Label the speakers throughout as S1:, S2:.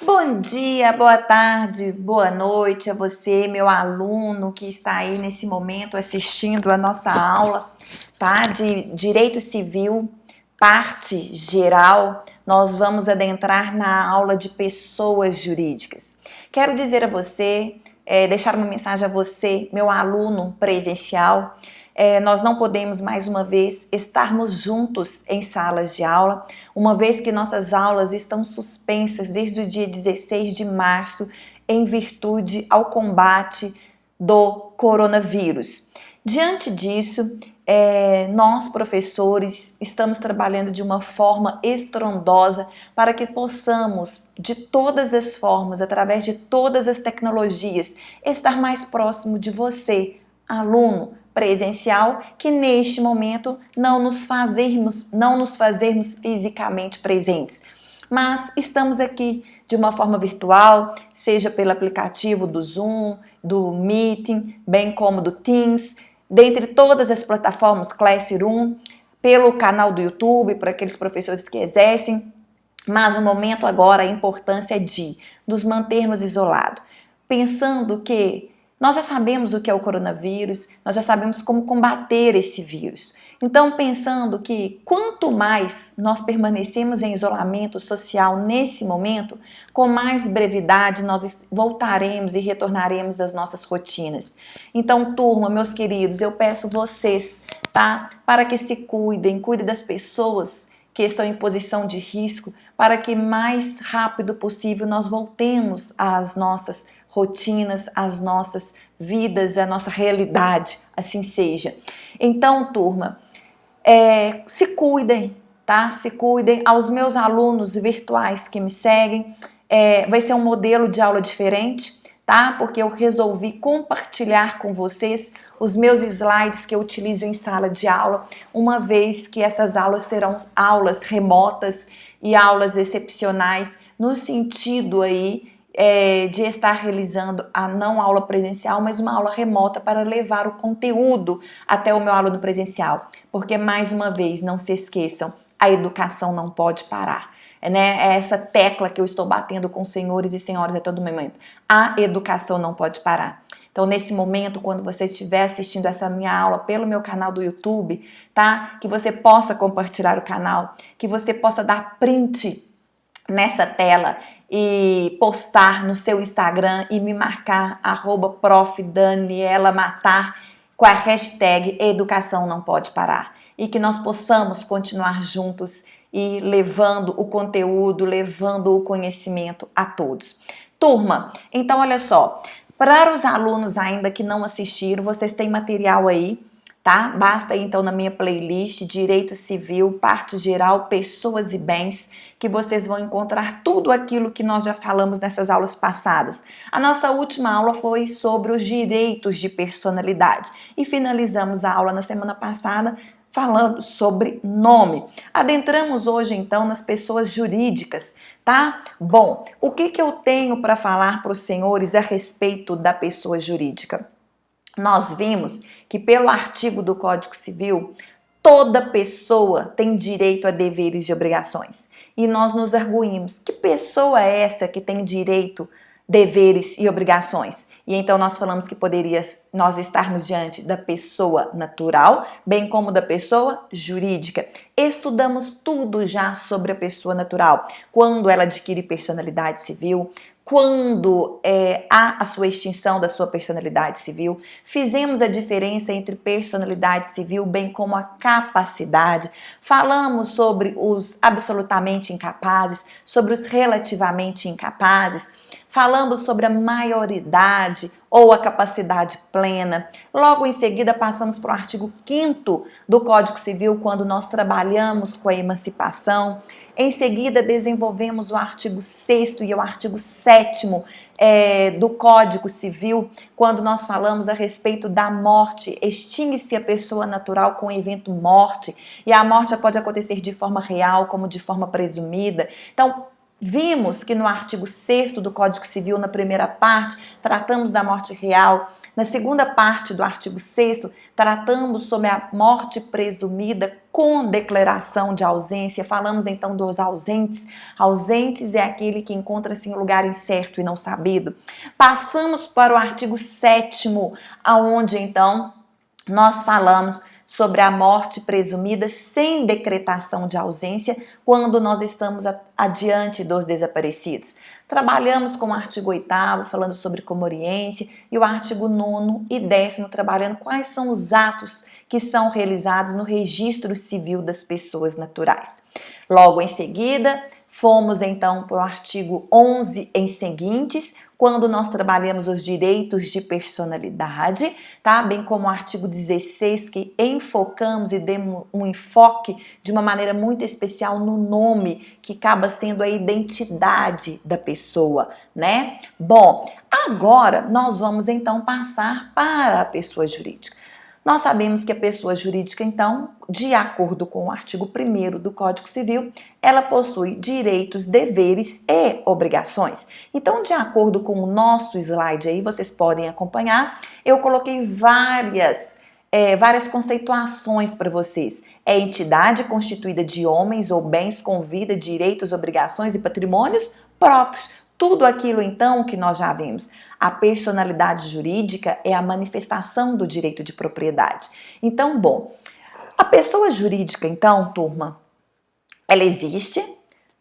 S1: Bom dia, boa tarde, boa noite a você, meu aluno que está aí nesse momento assistindo a nossa aula, tá? De Direito Civil, parte geral. Nós vamos adentrar na aula de pessoas jurídicas. Quero dizer a você, deixar uma mensagem a você, meu aluno presencial. Nós não podemos mais uma vez estarmos juntos em salas de aula, uma vez que nossas aulas estão suspensas desde o dia 16 de março em virtude ao combate do coronavírus. Diante disso, nós professores estamos trabalhando de uma forma estrondosa para que possamos, de todas as formas, através de todas as tecnologias, estar mais próximo de você, aluno presencial, que neste momento não nos fazermos fisicamente presentes. Mas estamos aqui de uma forma virtual, seja pelo aplicativo do Zoom, do Meeting, bem como do Teams, dentre todas as plataformas Classroom, pelo canal do YouTube, para aqueles professores que exercem. Mas o momento agora, a importância é de nos mantermos isolados, pensando que nós já sabemos o que é o coronavírus, nós já sabemos como combater esse vírus. Então, pensando que quanto mais nós permanecemos em isolamento social nesse momento, com mais brevidade nós voltaremos e retornaremos às nossas rotinas. Então, turma, meus queridos, eu peço vocês, tá? Para que se cuidem das pessoas que estão em posição de risco, para que mais rápido possível nós voltemos às nossas rotinas, as nossas vidas, a nossa realidade, assim seja. Então, turma, se cuidem, tá? Se cuidem. Aos meus alunos virtuais que me seguem, vai ser um modelo de aula diferente, tá? Porque eu resolvi compartilhar com vocês os meus slides que eu utilizo em sala de aula, uma vez que essas aulas serão aulas remotas e aulas excepcionais, no sentido aí de estar realizando a não aula presencial, mas uma aula remota para levar o conteúdo até o meu aluno presencial. Porque, mais uma vez, não se esqueçam, a educação não pode parar. É essa tecla que eu estou batendo com senhores e senhoras a todo momento. A educação não pode parar. Então, nesse momento, quando você estiver assistindo essa minha aula pelo meu canal do YouTube, tá? Que você possa compartilhar o canal, que você possa dar print nessa tela e postar no seu Instagram e me marcar @profdanielamatar com a hashtag Educação Não Pode Parar. E que nós possamos continuar juntos e levando o conteúdo, levando o conhecimento a todos. Turma, então olha só, para os alunos ainda que não assistiram, vocês têm material aí, tá? Basta ir então na minha playlist Direito Civil, parte geral, pessoas e bens, que vocês vão encontrar tudo aquilo que nós já falamos nessas aulas passadas. A nossa última aula foi sobre os direitos de personalidade e finalizamos a aula na semana passada falando sobre nome. Adentramos hoje então nas pessoas jurídicas, tá? Bom, o que eu tenho para falar para os senhores a respeito da pessoa jurídica? Nós vimos que pelo artigo do Código Civil, toda pessoa tem direito a deveres e obrigações. E nós nos arguímos, que pessoa é essa que tem direito, deveres e obrigações? E então nós falamos que poderia nós estarmos diante da pessoa natural, bem como da pessoa jurídica. Estudamos tudo já sobre a pessoa natural, quando ela adquire personalidade civil, quando há a sua extinção da sua personalidade civil. Fizemos a diferença entre personalidade civil, bem como a capacidade. Falamos sobre os absolutamente incapazes, sobre os relativamente incapazes. Falamos sobre a maioridade ou a capacidade plena. Logo em seguida, passamos para o artigo 5º do Código Civil, quando nós trabalhamos com a emancipação. Em seguida, desenvolvemos o artigo 6º e o artigo 7º do Código Civil, quando nós falamos a respeito da morte. Extingue-se a pessoa natural com o evento morte, e a morte pode acontecer de forma real como de forma presumida. Então, Vimos que no artigo 6º do Código Civil, na primeira parte, tratamos da morte real. Na segunda parte do artigo 6º, tratamos sobre a morte presumida com declaração de ausência. Falamos então dos ausentes. Ausentes é aquele que encontra-se em lugar incerto e não sabido. Passamos para o artigo 7º, aonde então nós falamos sobre a morte presumida sem decretação de ausência quando nós estamos adiante dos desaparecidos. Trabalhamos com o artigo 8º, falando sobre comoriência, e o artigo 9º e 10º, trabalhando quais são os atos que são realizados no registro civil das pessoas naturais. Logo em seguida, fomos então para o artigo 11 em seguintes, quando nós trabalhamos os direitos de personalidade, tá? Bem como o artigo 16, que enfocamos e demos um enfoque de uma maneira muito especial no nome, que acaba sendo a identidade da pessoa, né? Bom, agora nós vamos então passar para a pessoa jurídica. Nós sabemos que a pessoa jurídica, então, de acordo com o artigo 1º do Código Civil, ela possui direitos, deveres e obrigações. Então, de acordo com o nosso slide aí, vocês podem acompanhar, eu coloquei várias conceituações para vocês. É entidade constituída de homens ou bens com vida, direitos, obrigações e patrimônios próprios. Tudo aquilo, então, que nós já vimos. A personalidade jurídica é a manifestação do direito de propriedade. Então, bom, a pessoa jurídica, então, turma, ela existe,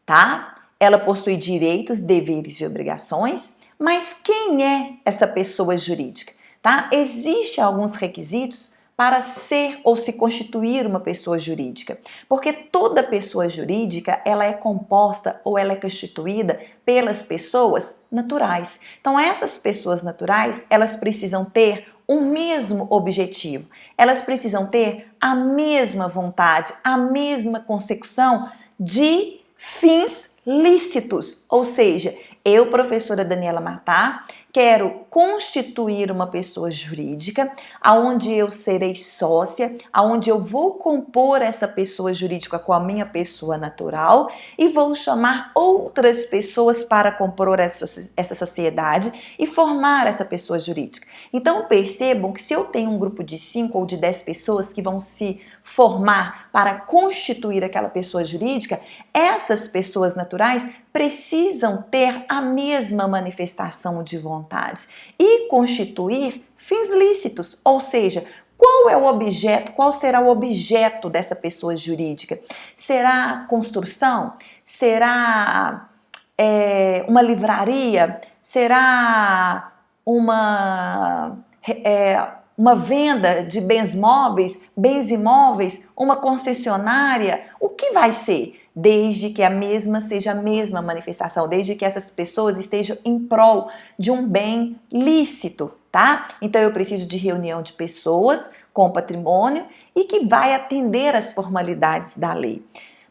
S1: tá? Ela possui direitos, deveres e obrigações, mas quem é essa pessoa jurídica, tá? Existem alguns requisitos para ser ou se constituir uma pessoa jurídica, porque toda pessoa jurídica ela é composta ou ela é constituída pelas pessoas naturais. Então essas pessoas naturais elas precisam ter o mesmo objetivo, elas precisam ter a mesma vontade, a mesma consecução de fins lícitos, ou seja, eu, professora Daniela Matar, quero constituir uma pessoa jurídica, aonde eu serei sócia, aonde eu vou compor essa pessoa jurídica com a minha pessoa natural e vou chamar outras pessoas para compor essa sociedade e formar essa pessoa jurídica. Então percebam que se eu tenho um grupo de 5 ou de 10 pessoas que vão se formar para constituir aquela pessoa jurídica, essas pessoas naturais precisam ter a mesma manifestação de vontade e constituir fins lícitos, ou seja, qual é o objeto, qual será o objeto dessa pessoa jurídica? Será construção? Será uma livraria? Será uma venda de bens móveis, bens imóveis, uma concessionária? O que vai ser? Desde que a mesma seja a mesma manifestação, desde que essas pessoas estejam em prol de um bem lícito, tá? Então eu preciso de reunião de pessoas com patrimônio e que vai atender às formalidades da lei.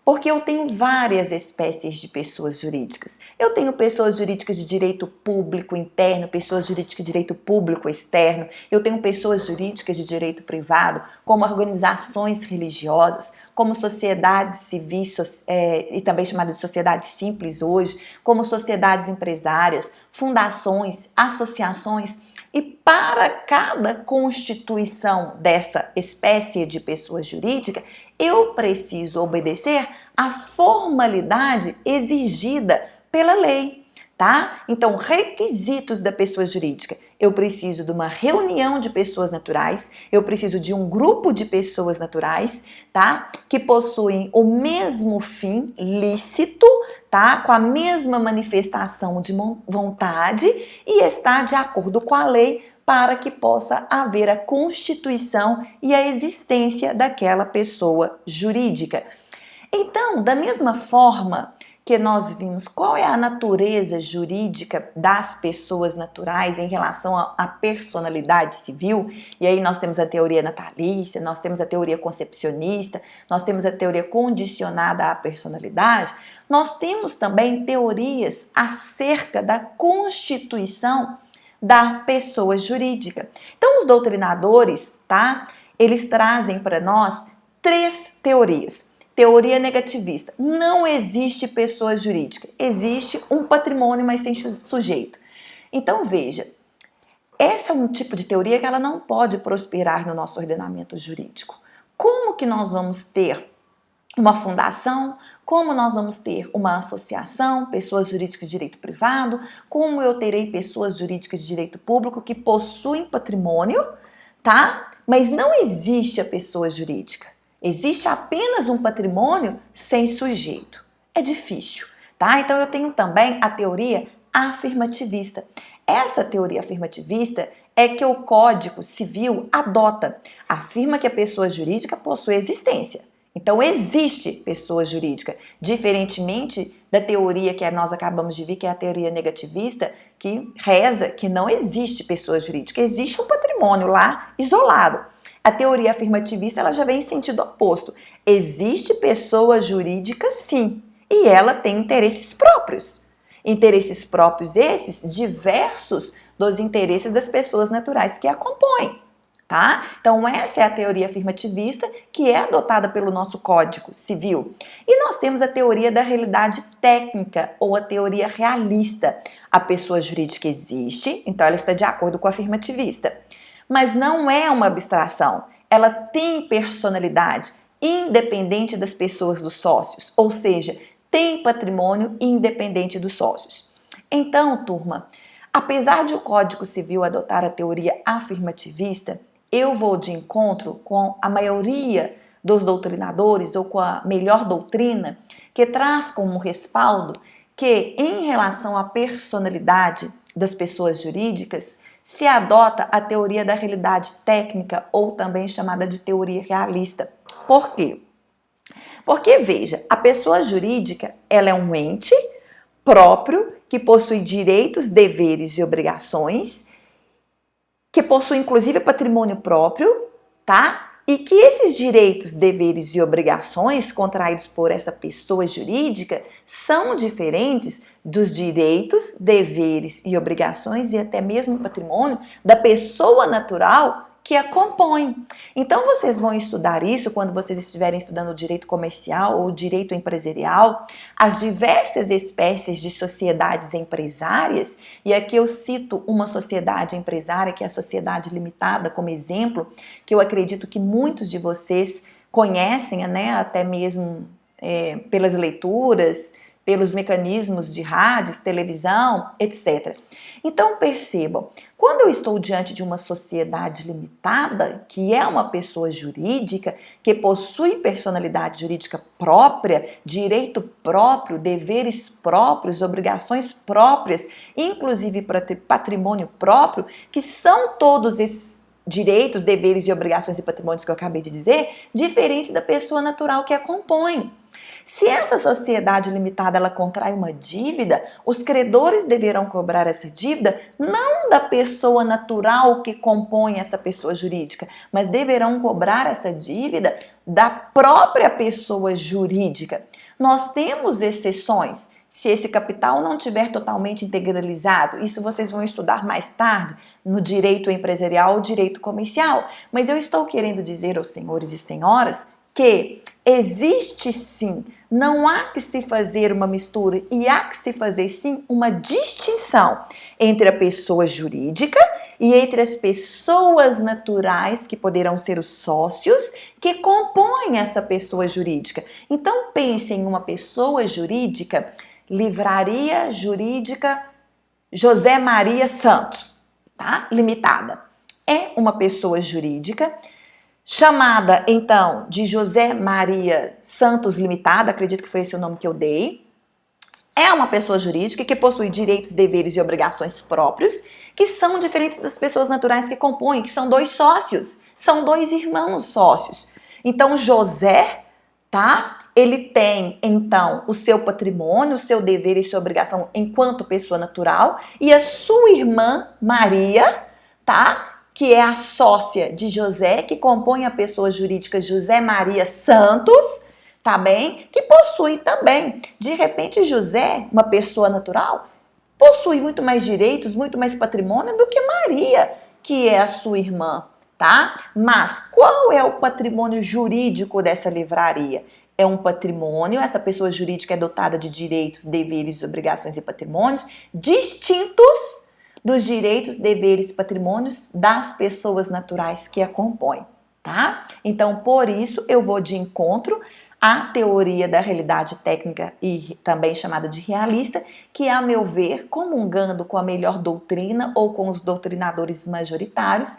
S1: Porque eu tenho várias espécies de pessoas jurídicas. Eu tenho pessoas jurídicas de direito público interno, pessoas jurídicas de direito público externo, eu tenho pessoas jurídicas de direito privado, como organizações religiosas, como sociedades civis e também chamadas de sociedades simples hoje, como sociedades empresárias, fundações, associações. E para cada constituição dessa espécie de pessoa jurídica, eu preciso obedecer à formalidade exigida pela lei, tá? Então, requisitos da pessoa jurídica. Eu preciso de uma reunião de pessoas naturais, eu preciso de um grupo de pessoas naturais, tá? Que possuem o mesmo fim lícito, tá? Com a mesma manifestação de vontade e está de acordo com a lei para que possa haver a constituição e a existência daquela pessoa jurídica. Então, da mesma forma que nós vimos qual é a natureza jurídica das pessoas naturais em relação à personalidade civil, e aí nós temos a teoria natalícia, nós temos a teoria concepcionista, nós temos a teoria condicionada à personalidade, nós temos também teorias acerca da constituição da pessoa jurídica. Então, os doutrinadores, tá? Eles trazem para nós 3 teorias. Teoria negativista. Não existe pessoa jurídica. Existe um patrimônio, mas sem sujeito. Então, veja, esse é um tipo de teoria que ela não pode prosperar no nosso ordenamento jurídico. Como que nós vamos ter uma fundação? Como nós vamos ter uma associação, pessoas jurídicas de direito privado? Como eu terei pessoas jurídicas de direito público que possuem patrimônio, tá? Mas não existe a pessoa jurídica. Existe apenas um patrimônio sem sujeito. É difícil, tá? Então eu tenho também a teoria afirmativista. Essa teoria afirmativista é que o Código Civil adota, afirma que a pessoa jurídica possui existência. Então existe pessoa jurídica, diferentemente da teoria que nós acabamos de ver, que é a teoria negativista, que reza que não existe pessoa jurídica, existe um patrimônio lá isolado. A teoria afirmativista ela já vem em sentido oposto. Existe pessoa jurídica sim, e ela tem interesses próprios. Interesses próprios esses diversos dos interesses das pessoas naturais que a compõem, tá? Então essa é a teoria afirmativista que é adotada pelo nosso Código Civil. E nós temos a teoria da realidade técnica ou a teoria realista. A pessoa jurídica existe, então ela está de acordo com a afirmativista. Mas não é uma abstração, ela tem personalidade independente das pessoas dos sócios, ou seja, tem patrimônio independente dos sócios. Então, turma, apesar de o Código Civil adotar a teoria afirmativista, eu vou de encontro com a maioria dos doutrinadores ou com a melhor doutrina que traz como respaldo que, em relação à personalidade das pessoas jurídicas, se adota a teoria da realidade técnica ou também chamada de teoria realista. Por quê? Porque, veja, a pessoa jurídica ela é um ente próprio que possui direitos, deveres e obrigações, que possui inclusive patrimônio próprio, tá? E que esses direitos, deveres e obrigações contraídos por essa pessoa jurídica são diferentes dos direitos, deveres e obrigações e até mesmo patrimônio da pessoa natural que a compõe. Então vocês vão estudar isso quando vocês estiverem estudando direito comercial ou direito empresarial, as diversas espécies de sociedades empresárias, e aqui eu cito uma sociedade empresária, que é a sociedade limitada, como exemplo, que eu acredito que muitos de vocês conhecem, né, até mesmo pelas leituras, pelos mecanismos de rádios, televisão, etc. Então percebam, quando eu estou diante de uma sociedade limitada, que é uma pessoa jurídica, que possui personalidade jurídica própria, direito próprio, deveres próprios, obrigações próprias, inclusive patrimônio próprio, que são todos esses direitos, deveres e obrigações e patrimônios que eu acabei de dizer, diferente da pessoa natural que a compõe. Se essa sociedade limitada ela contrai uma dívida, os credores deverão cobrar essa dívida não da pessoa natural que compõe essa pessoa jurídica, mas deverão cobrar essa dívida da própria pessoa jurídica. Nós temos exceções. Se esse capital não tiver totalmente integralizado, isso vocês vão estudar mais tarde no direito empresarial ou direito comercial. Mas eu estou querendo dizer aos senhores e senhoras que existe sim, não há que se fazer uma mistura e há que se fazer sim uma distinção entre a pessoa jurídica e entre as pessoas naturais, que poderão ser os sócios, que compõem essa pessoa jurídica. Então pense em uma pessoa jurídica, Livraria Jurídica José Maria Santos, tá? Limitada. É uma pessoa jurídica chamada, então, de José Maria Santos Limitada, acredito que foi esse o nome que eu dei. É uma pessoa jurídica que possui direitos, deveres e obrigações próprios, que são diferentes das pessoas naturais que compõem, que são dois sócios, são dois irmãos sócios. Então, José, tá? Ele tem, então, o seu patrimônio, o seu dever e sua obrigação enquanto pessoa natural, e a sua irmã, Maria, tá? Que é a sócia de José, que compõe a pessoa jurídica José Maria Santos, tá bem? Que possui também. De repente, José, uma pessoa natural, possui muito mais direitos, muito mais patrimônio do que Maria, que é a sua irmã, tá? Mas qual é o patrimônio jurídico dessa livraria? é um patrimônio, essa pessoa jurídica é dotada de direitos, deveres, obrigações e patrimônios distintos dos direitos, deveres e patrimônios das pessoas naturais que a compõem, tá? Então, por isso, eu vou de encontro à teoria da realidade técnica e também chamada de realista, que, a meu ver, comungando com a melhor doutrina ou com os doutrinadores majoritários,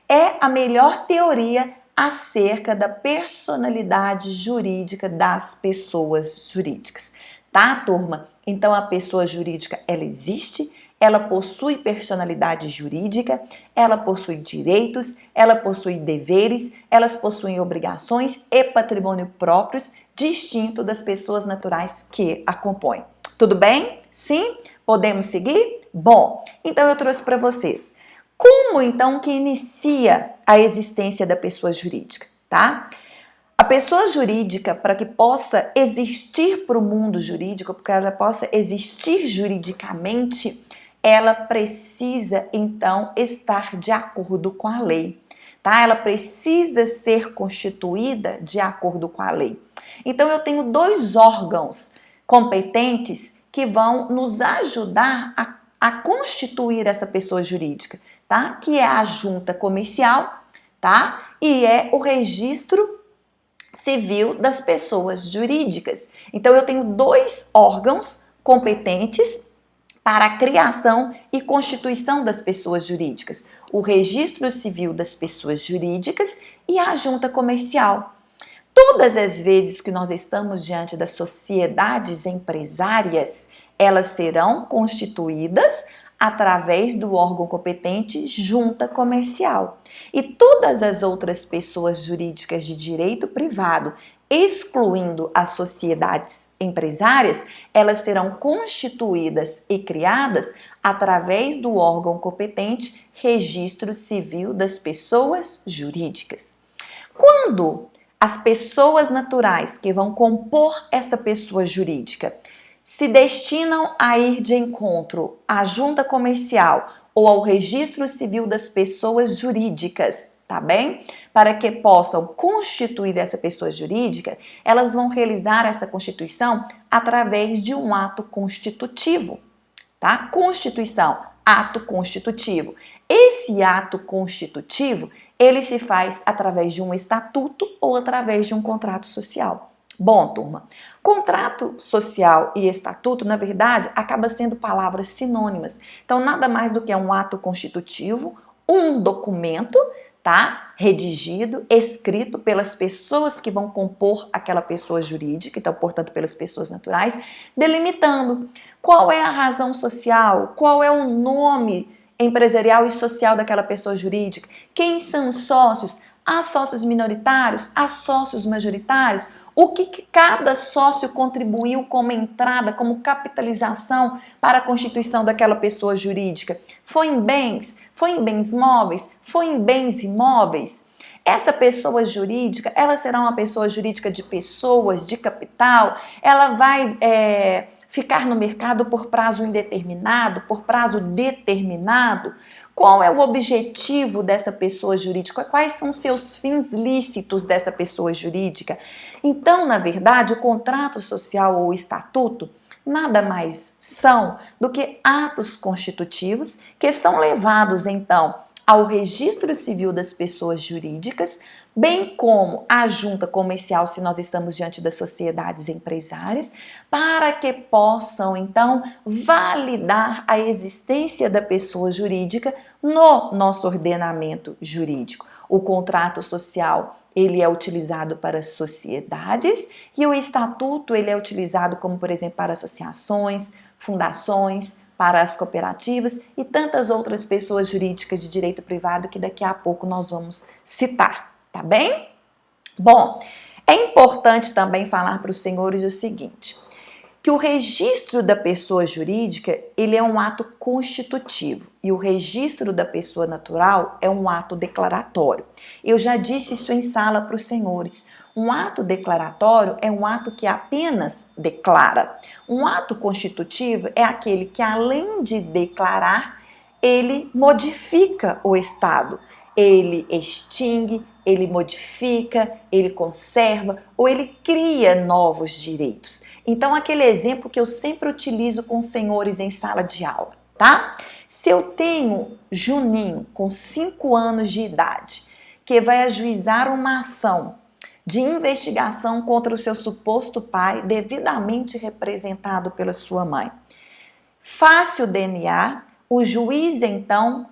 S1: é a melhor teoria acerca da personalidade jurídica das pessoas jurídicas, tá, turma? Então, a pessoa jurídica, ela existe, ela possui personalidade jurídica, ela possui direitos, ela possui deveres, elas possuem obrigações e patrimônio próprios, distinto das pessoas naturais que a compõem. Tudo bem? Sim? Podemos seguir? Bom, então eu trouxe para vocês. Como então que inicia a existência da pessoa jurídica, tá? A pessoa jurídica, para que possa existir para o mundo jurídico, para que ela possa existir juridicamente, ela precisa, então, estar de acordo com a lei, tá? Ela precisa ser constituída de acordo com a lei. Então, eu tenho dois órgãos competentes que vão nos ajudar a constituir essa pessoa jurídica, tá? Que é a junta comercial, tá? E é o registro civil das pessoas jurídicas. Então, eu tenho dois órgãos competentes para a criação e constituição das pessoas jurídicas: o registro civil das pessoas jurídicas e a junta comercial. Todas as vezes que nós estamos diante das sociedades empresárias, elas serão constituídas através do órgão competente junta comercial. E todas as outras pessoas jurídicas de direito privado, excluindo as sociedades empresárias, elas serão constituídas e criadas através do órgão competente Registro Civil das Pessoas Jurídicas. Quando as pessoas naturais que vão compor essa pessoa jurídica se destinam a ir de encontro à junta comercial ou ao registro civil das pessoas jurídicas, tá bem? Para que possam constituir essa pessoa jurídica, elas vão realizar essa constituição através de um ato constitutivo, tá? Constituição, ato constitutivo. Esse ato constitutivo, ele se faz através de um estatuto ou através de um contrato social. Bom, turma, contrato social e estatuto, na verdade, acaba sendo palavras sinônimas. Então, nada mais do que um ato constitutivo, um documento, tá? Redigido, escrito pelas pessoas que vão compor aquela pessoa jurídica, então, portanto, pelas pessoas naturais, delimitando qual é a razão social, qual é o nome empresarial e social daquela pessoa jurídica, quem são os sócios, há sócios minoritários, há sócios majoritários, o que cada sócio contribuiu como entrada, como capitalização para a constituição daquela pessoa jurídica. Foi em bens? Foi em bens móveis? Foi em bens imóveis? Essa pessoa jurídica, ela será uma pessoa jurídica de pessoas, de capital? Ela vai ficar no mercado por prazo indeterminado, por prazo determinado? Qual é o objetivo dessa pessoa jurídica? Quais são seus fins lícitos dessa pessoa jurídica? Então, na verdade, o contrato social ou o estatuto nada mais são do que atos constitutivos que são levados, então, ao registro civil das pessoas jurídicas, bem como à junta comercial, se nós estamos diante das sociedades empresárias, para que possam, então, validar a existência da pessoa jurídica no nosso ordenamento jurídico. O contrato social, ele é utilizado para sociedades e o estatuto, ele é utilizado como, por exemplo, para associações, fundações, para as cooperativas e tantas outras pessoas jurídicas de direito privado que daqui a pouco nós vamos citar, tá bem? Bom, é importante também falar para os senhores o seguinte, que o registro da pessoa jurídica, ele é um ato constitutivo e o registro da pessoa natural é um ato declaratório. Eu já disse isso em sala para os senhores. Um ato declaratório é um ato que apenas declara. Um ato constitutivo é aquele que, além de declarar, ele modifica o estado. Ele extingue, ele modifica, ele conserva ou ele cria novos direitos. Então, aquele exemplo que eu sempre utilizo com os senhores em sala de aula, tá? Se eu tenho Juninho com 5 anos de idade, que vai ajuizar uma ação de investigação contra o seu suposto pai, devidamente representado pela sua mãe. Faz-se o DNA, o juiz então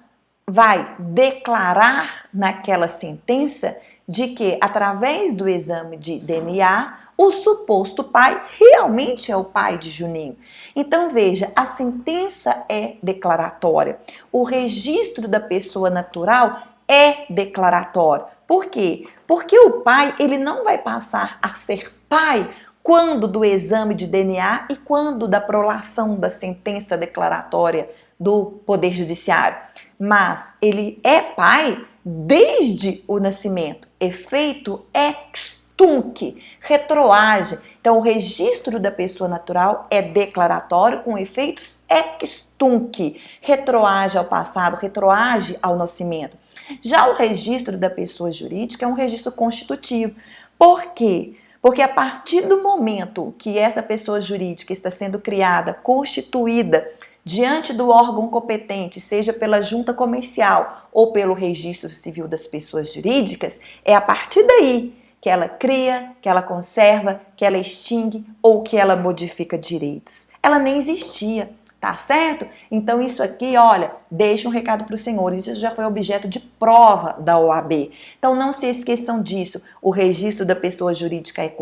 S1: vai declarar naquela sentença de que, através do exame de DNA, o suposto pai realmente é o pai de Juninho. Então veja, a sentença é declaratória, o registro da pessoa natural é declaratório. Por quê? Porque o pai, ele não vai passar a ser pai quando do exame de DNA e quando da prolação da sentença declaratória do Poder Judiciário. Mas ele é pai desde o nascimento. Efeito ex tunc, retroage. Então, o registro da pessoa natural é declaratório com efeitos ex tunc, retroage ao passado, retroage ao nascimento. Já o registro da pessoa jurídica é um registro constitutivo. Por quê? Porque a partir do momento que essa pessoa jurídica está sendo criada, constituída, diante do órgão competente, seja pela junta comercial ou pelo registro civil das pessoas jurídicas, é a partir daí que ela cria, que ela conserva, que ela extingue ou que ela modifica direitos. Ela nem existia. Tá certo? Então isso aqui, olha, deixa um recado para os senhores, isso já foi objeto de prova da OAB. Então não se esqueçam disso, o registro da pessoa jurídica é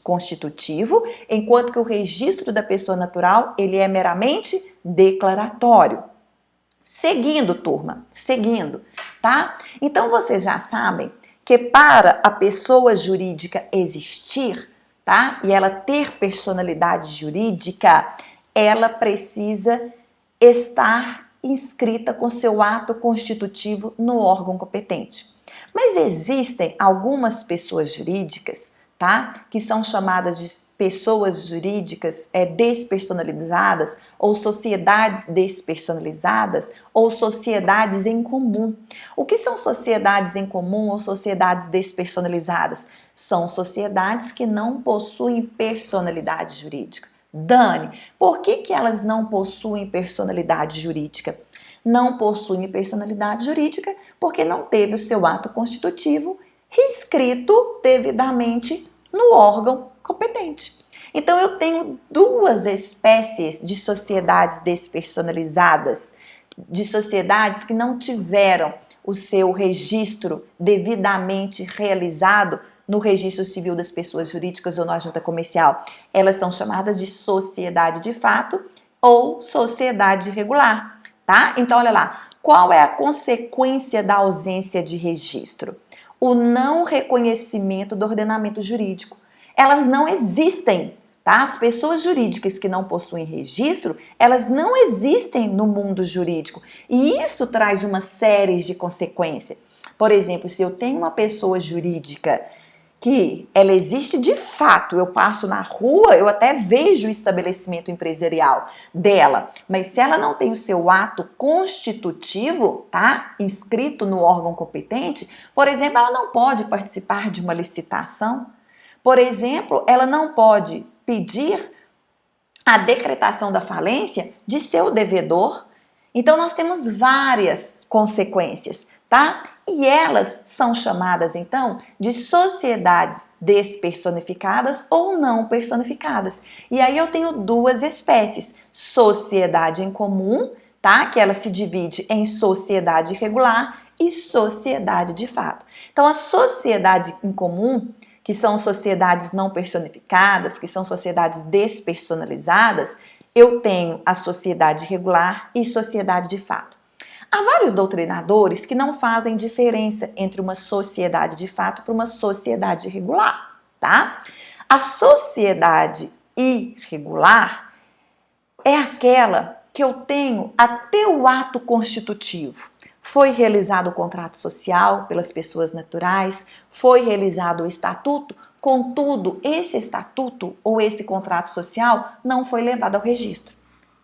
S1: constitutivo, enquanto que o registro da pessoa natural, ele é meramente declaratório. Seguindo, turma, seguindo, tá? Então vocês já sabem que para a pessoa jurídica existir, tá? E ela ter personalidade jurídica, ela precisa estar inscrita com seu ato constitutivo no órgão competente. Mas existem algumas pessoas jurídicas, tá? Que são chamadas de pessoas jurídicas despersonalizadas, ou sociedades despersonalizadas, ou sociedades em comum. O que são sociedades em comum ou sociedades despersonalizadas? São sociedades que não possuem personalidade jurídica. Dani, por que elas não possuem personalidade jurídica? Não possuem personalidade jurídica porque não teve o seu ato constitutivo inscrito devidamente no órgão competente. Então eu tenho duas espécies de sociedades despersonalizadas, de sociedades que não tiveram o seu registro devidamente realizado no registro civil das pessoas jurídicas ou na junta comercial. Elas são chamadas de sociedade de fato ou sociedade regular, tá? Então, olha lá, qual é a consequência da ausência de registro? O não reconhecimento do ordenamento jurídico. Elas não existem, tá? As pessoas jurídicas que não possuem registro, elas não existem no mundo jurídico. E isso traz uma série de consequências. Por exemplo, se eu tenho uma pessoa jurídica que ela existe de fato, eu passo na rua, eu até vejo o estabelecimento empresarial dela, mas se ela não tem o seu ato constitutivo, tá, inscrito no órgão competente, por exemplo, ela não pode participar de uma licitação, por exemplo, ela não pode pedir a decretação da falência de seu devedor. Então nós temos várias consequências, tá? E elas são chamadas, então, de sociedades despersonificadas ou não personificadas. E aí eu tenho duas espécies, sociedade em comum, tá? Que ela se divide em sociedade regular e sociedade de fato. Então, a sociedade em comum, que são sociedades não personificadas, que são sociedades despersonalizadas, eu tenho a sociedade regular e sociedade de fato. Há vários doutrinadores que não fazem diferença entre uma sociedade de fato para uma sociedade irregular, tá? A sociedade irregular é aquela que eu tenho até o ato constitutivo. Foi realizado o contrato social pelas pessoas naturais, foi realizado o estatuto, contudo, esse estatuto ou esse contrato social não foi levado ao registro.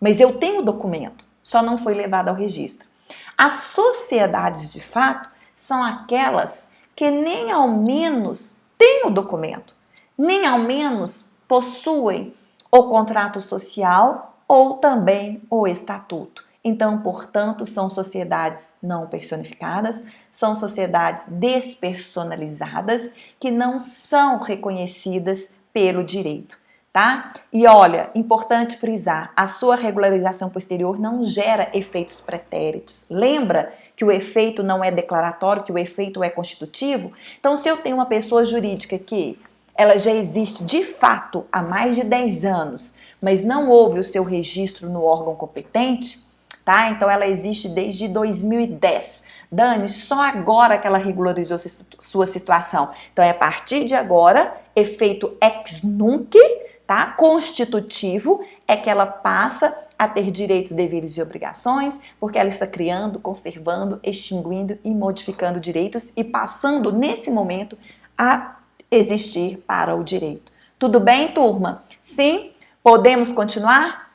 S1: Mas eu tenho o documento, só não foi levado ao registro. As sociedades de fato são aquelas que nem ao menos têm o documento, nem ao menos possuem o contrato social ou também o estatuto. Então, portanto, são sociedades não personificadas, são sociedades despersonalizadas que não são reconhecidas pelo direito, tá? E olha, importante frisar, a sua regularização posterior não gera efeitos pretéritos. Lembra que o efeito não é declaratório, que o efeito é constitutivo? Então, se eu tenho uma pessoa jurídica que ela já existe de fato há mais de 10 anos, mas não houve o seu registro no órgão competente, tá? Então ela existe desde 2010. Dani, só agora que ela regularizou sua situação. Então é a partir de agora, efeito ex nunc, tá? Constitutivo, é que ela passa a ter direitos, deveres e obrigações, porque ela está criando, conservando, extinguindo e modificando direitos e passando nesse momento a existir para o direito. Tudo bem, turma? Sim? Podemos continuar?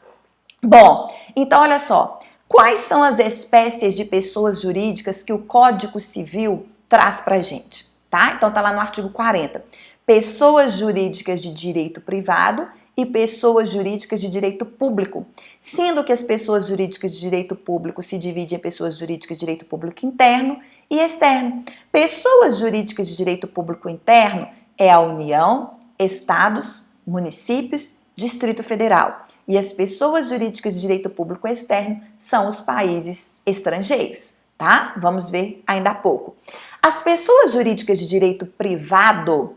S1: Bom, então olha só. Quais são as espécies de pessoas jurídicas que o Código Civil traz pra gente, tá? Então tá lá no artigo 40. Pessoas jurídicas de direito privado e pessoas jurídicas de direito público, sendo que as pessoas jurídicas de direito público se dividem em pessoas jurídicas de direito público interno e externo. Pessoas jurídicas de direito público interno é a União, estados, municípios, Distrito Federal. E as pessoas jurídicas de direito público externo são os países estrangeiros, tá? Vamos ver ainda há pouco. As pessoas jurídicas de direito privado,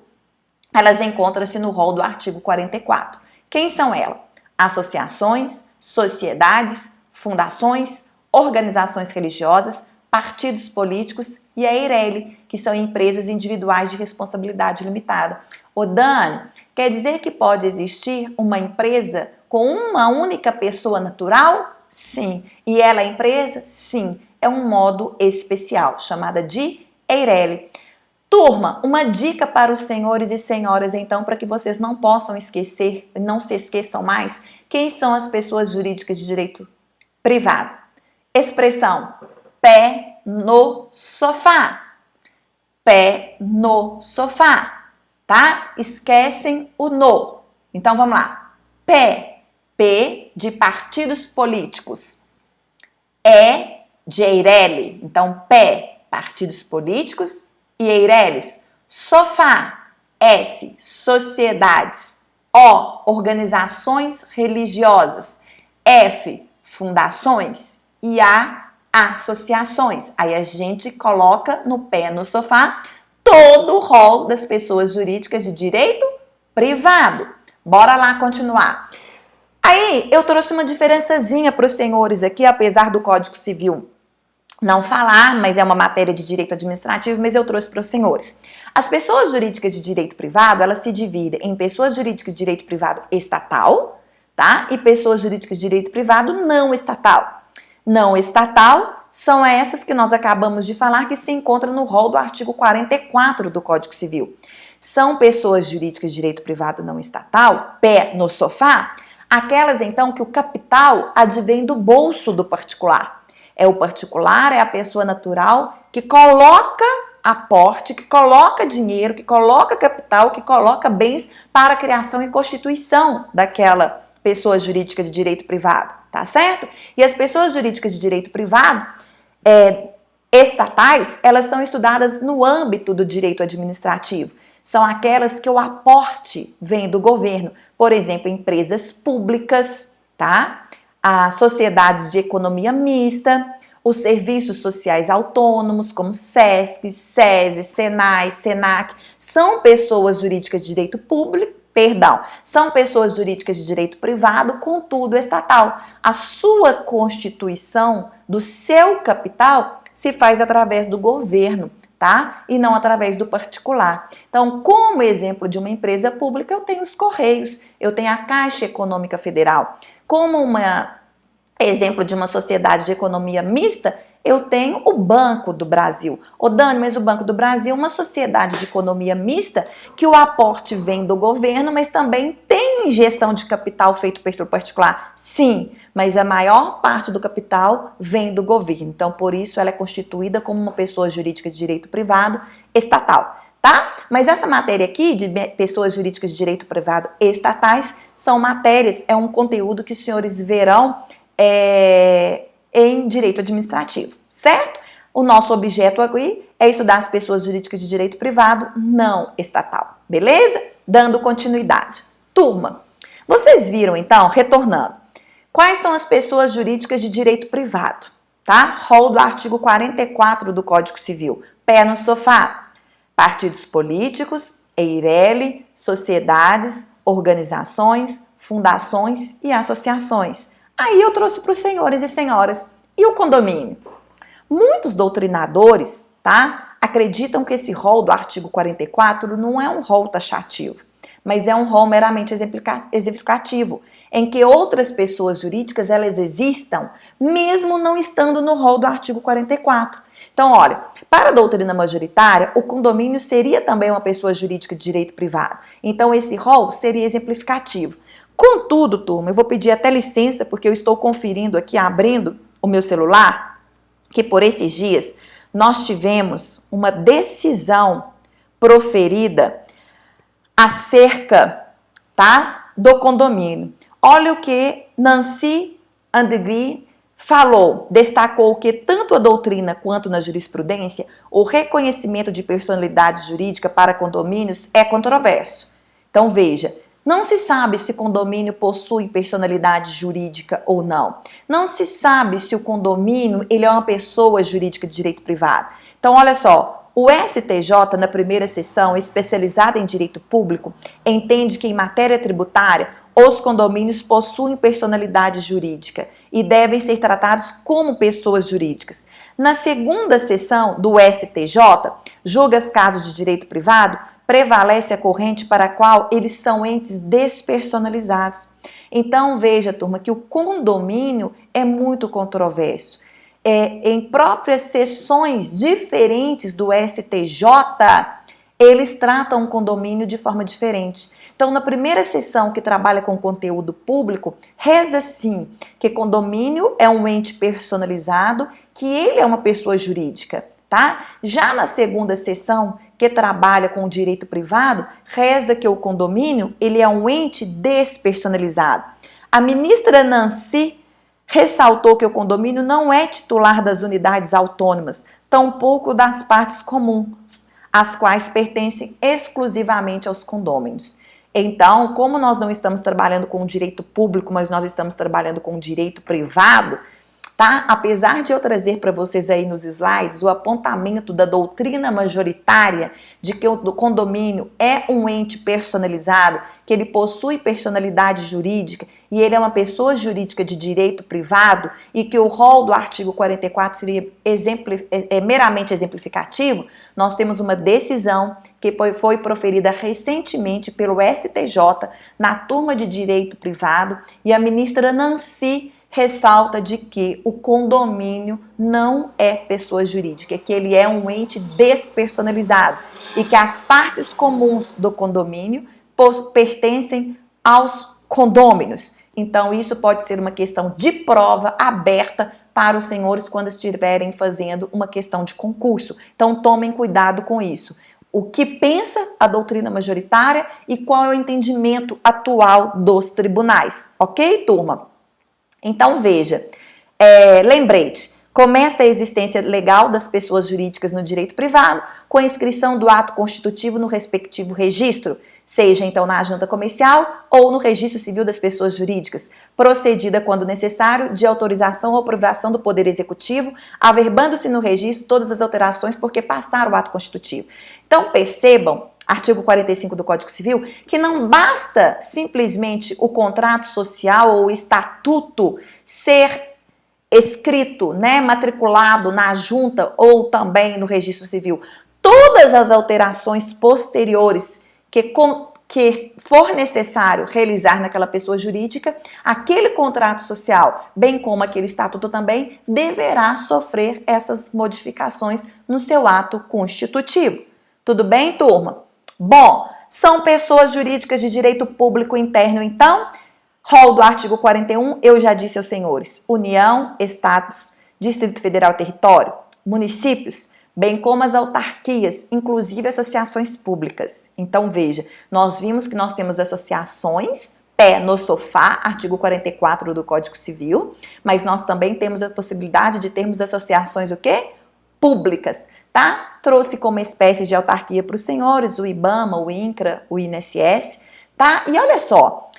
S1: elas encontram-se no rol do artigo 44. Quem são elas? Associações, sociedades, fundações, organizações religiosas, partidos políticos e a EIRELI, que são empresas individuais de responsabilidade limitada. Ô Dani, quer dizer que pode existir uma empresa com uma única pessoa natural? Sim. E ela é empresa? Sim. É um modo especial, chamada de EIRELI. Turma, uma dica para os senhores e senhoras, então, para que vocês não possam esquecer, não se esqueçam mais, quem são as pessoas jurídicas de direito privado? Expressão: pé no sofá. Pé no sofá, tá? Esquecem o no. Então, vamos lá. Pé, P de partidos políticos. E de EIRELI. Então, pé, partidos políticos e EIRELIs. Sofá, S, sociedades. O, organizações religiosas. F, fundações. E A, associações. Aí a gente coloca no pé no sofá todo o rol das pessoas jurídicas de direito privado. Bora lá continuar. Aí eu trouxe uma diferençazinha para os senhores aqui, apesar do Código Civil não falar, mas é uma matéria de direito administrativo, mas eu trouxe para os senhores. As pessoas jurídicas de direito privado, elas se dividem em pessoas jurídicas de direito privado estatal, tá? E pessoas jurídicas de direito privado não estatal. Não estatal são essas que nós acabamos de falar que se encontram no rol do artigo 44 do Código Civil. São pessoas jurídicas de direito privado não estatal, pé no sofá, aquelas então que o capital advém do bolso do particular. É o particular, é a pessoa natural que coloca aporte, que coloca dinheiro, que coloca capital, que coloca bens para a criação e constituição daquela pessoa jurídica de direito privado, tá certo? E as pessoas jurídicas de direito privado estatais, elas são estudadas no âmbito do direito administrativo. São aquelas que o aporte vem do governo, por exemplo, empresas públicas, tá? As sociedades de economia mista, os serviços sociais autônomos, como SESC, SESI, SENAI, SENAC, são pessoas jurídicas de direito público, são pessoas jurídicas de direito privado, contudo estatal. A sua constituição do seu capital se faz através do governo, tá? E não através do particular. Então, como exemplo de uma empresa pública, eu tenho os Correios, eu tenho a Caixa Econômica Federal. Como exemplo de uma sociedade de economia mista, eu tenho o Banco do Brasil. Ô Dani, mas o Banco do Brasil é uma sociedade de economia mista que o aporte vem do governo, mas também tem injeção de capital feito pelo particular? Sim, mas a maior parte do capital vem do governo. Então, por isso, ela é constituída como uma pessoa jurídica de direito privado estatal, tá? Mas essa matéria aqui de pessoas jurídicas de direito privado estatais são matérias, é um conteúdo que os senhores verão em direito administrativo, certo? O nosso objeto aqui é estudar as pessoas jurídicas de direito privado não estatal, beleza? Dando continuidade. Turma, vocês viram então, retornando, quais são as pessoas jurídicas de direito privado, tá? Rol do artigo 44 do Código Civil, pé no sofá. Partidos políticos, EIRELI, sociedades, organizações, fundações e associações. Aí eu trouxe para os senhores e senhoras. E o condomínio? Muitos doutrinadores, tá, acreditam que esse rol do artigo 44 não é um rol taxativo, mas é um rol meramente exemplificativo, em que outras pessoas jurídicas elas existam, mesmo não estando no rol do artigo 44. Então, olha, para a doutrina majoritária, o condomínio seria também uma pessoa jurídica de direito privado. Então, esse rol seria exemplificativo. Contudo, turma, eu vou pedir até licença, porque eu estou conferindo aqui, abrindo o meu celular, que por esses dias nós tivemos uma decisão proferida acerca, tá, do condomínio. Olha o que Nancy Andrighi falou, destacou que tanto a doutrina quanto na jurisprudência, o reconhecimento de personalidade jurídica para condomínios é controverso. Então veja, não se sabe se condomínio possui personalidade jurídica ou não. Não se sabe se o condomínio ele é uma pessoa jurídica de direito privado. Então olha só, o STJ, na primeira sessão, especializada em direito público, entende que em matéria tributária, os condomínios possuem personalidade jurídica e devem ser tratados como pessoas jurídicas. Na segunda sessão do STJ, julga os casos de direito privado, prevalece a corrente para a qual eles são entes despersonalizados. Então, veja, turma, que o condomínio é muito controverso. Em próprias sessões diferentes do STJ, eles tratam o condomínio de forma diferente. Então, na primeira sessão que trabalha com conteúdo público, reza assim, que condomínio é um ente personalizado, que ele é uma pessoa jurídica, tá? Já na segunda sessão, que trabalha com o direito privado, reza que o condomínio ele é um ente despersonalizado. A ministra Nancy ressaltou que o condomínio não é titular das unidades autônomas, tampouco das partes comuns, as quais pertencem exclusivamente aos condôminos. Então, como nós não estamos trabalhando com o direito público, mas nós estamos trabalhando com o direito privado, tá? Apesar de eu trazer para vocês aí nos slides o apontamento da doutrina majoritária de que o condomínio é um ente personalizado, que ele possui personalidade jurídica e ele é uma pessoa jurídica de direito privado e que o rol do artigo 44 seria meramente exemplificativo, nós temos uma decisão que foi proferida recentemente pelo STJ na turma de direito privado e a ministra Nancy ressalta de que o condomínio não é pessoa jurídica, que ele é um ente despersonalizado e que as partes comuns do condomínio pertencem aos condôminos. Então, isso pode ser uma questão de prova aberta para os senhores quando estiverem fazendo uma questão de concurso. Então, tomem cuidado com isso. O que pensa a doutrina majoritária e qual é o entendimento atual dos tribunais. Ok, turma? Então, veja, lembrete, começa a existência legal das pessoas jurídicas no direito privado com a inscrição do ato constitutivo no respectivo registro, seja então na junta comercial ou no registro civil das pessoas jurídicas, procedida quando necessário de autorização ou aprovação do Poder Executivo, averbando-se no registro todas as alterações porque passaram o ato constitutivo. Então, percebam, artigo 45 do Código Civil, que não basta simplesmente o contrato social ou o estatuto ser escrito, né, matriculado na junta ou também no registro civil. Todas as alterações posteriores que for necessário realizar naquela pessoa jurídica, aquele contrato social, bem como aquele estatuto também, deverá sofrer essas modificações no seu ato constitutivo. Tudo bem, turma? Bom, são pessoas jurídicas de direito público interno, então, rol do artigo 41, eu já disse aos senhores, União, Estados, Distrito Federal e Território, municípios, bem como as autarquias, inclusive associações públicas. Então, veja, nós vimos que nós temos associações, pé no sofá, artigo 44 do Código Civil, mas nós também temos a possibilidade de termos associações o quê? Públicas, tá? Trouxe como espécies de autarquia para os senhores o IBAMA, o INCRA, o INSS, tá? E olha só,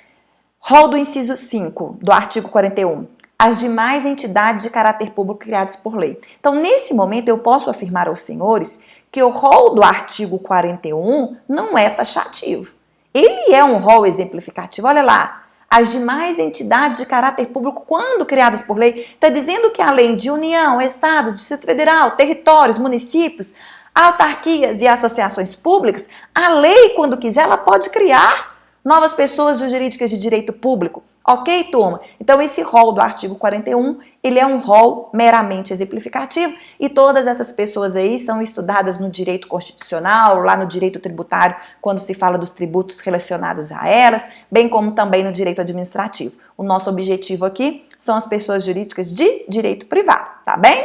S1: rol do inciso 5 do artigo 41. As demais entidades de caráter público criadas por lei. Então, nesse momento, eu posso afirmar aos senhores que o rol do artigo 41 não é taxativo. Ele é um rol exemplificativo. Olha lá, as demais entidades de caráter público, quando criadas por lei, está dizendo que além de União, Estado, Distrito Federal, territórios, municípios, autarquias e associações públicas, a lei, quando quiser, ela pode criar novas pessoas jurídicas de direito público. Ok, turma? Então, esse rol do artigo 41, ele é um rol meramente exemplificativo e todas essas pessoas aí são estudadas no direito constitucional, lá no direito tributário, quando se fala dos tributos relacionados a elas, bem como também no direito administrativo. O nosso objetivo aqui são as pessoas jurídicas de direito privado, tá bem?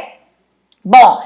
S1: Bom,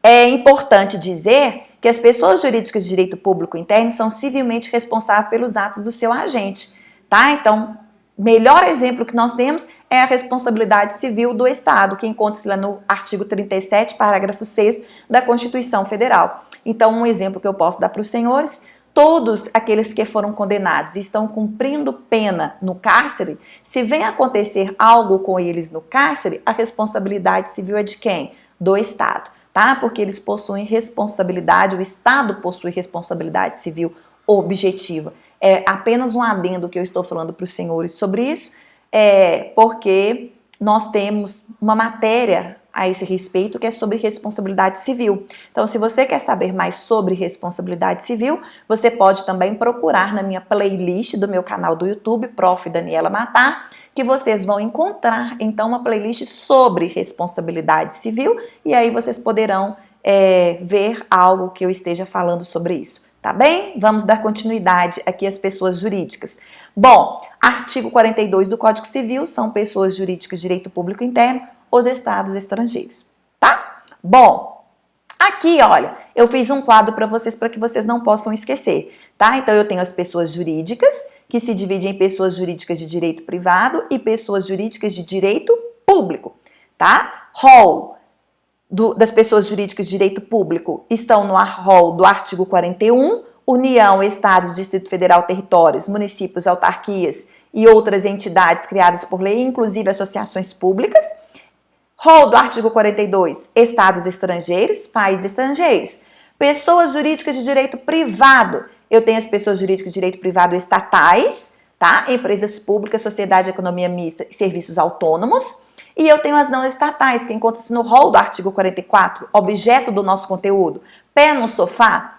S1: é importante dizer que as pessoas jurídicas de direito público interno são civilmente responsáveis pelos atos do seu agente, tá? Então, melhor exemplo que nós temos é a responsabilidade civil do Estado, que encontra-se lá no artigo 37, parágrafo 6º da Constituição Federal. Então, um exemplo que eu posso dar para os senhores, todos aqueles que foram condenados e estão cumprindo pena no cárcere, se vem acontecer algo com eles no cárcere, a responsabilidade civil é de quem? Do Estado, tá? Porque eles possuem responsabilidade, o Estado possui responsabilidade civil objetiva. É apenas um adendo que eu estou falando para os senhores sobre isso, porque nós temos uma matéria a esse respeito que é sobre responsabilidade civil. Então, se você quer saber mais sobre responsabilidade civil, você pode também procurar na minha playlist do meu canal do YouTube, Prof. Daniela Matar, que vocês vão encontrar, então, uma playlist sobre responsabilidade civil e aí vocês poderão ver algo que eu esteja falando sobre isso. Tá bem? Vamos dar continuidade aqui às pessoas jurídicas. Bom, artigo 42 do Código Civil são pessoas jurídicas de direito público interno, os estados estrangeiros, tá? Bom, aqui, olha, eu fiz um quadro para que vocês não possam esquecer, tá? Então, eu tenho as pessoas jurídicas, que se dividem em pessoas jurídicas de direito privado e pessoas jurídicas de direito público, tá? Rol das pessoas jurídicas de direito público estão no rol do artigo 41, União, Estados, Distrito Federal, territórios, municípios, autarquias e outras entidades criadas por lei, inclusive associações públicas. Rol do artigo 42, Estados estrangeiros, países estrangeiros. Pessoas jurídicas de direito privado. Eu tenho as pessoas jurídicas de direito privado estatais, tá? Empresas públicas, sociedade, economia mista e serviços autônomos. E eu tenho as não estatais, que encontram-se no rol do artigo 44, objeto do nosso conteúdo. Pé no sofá,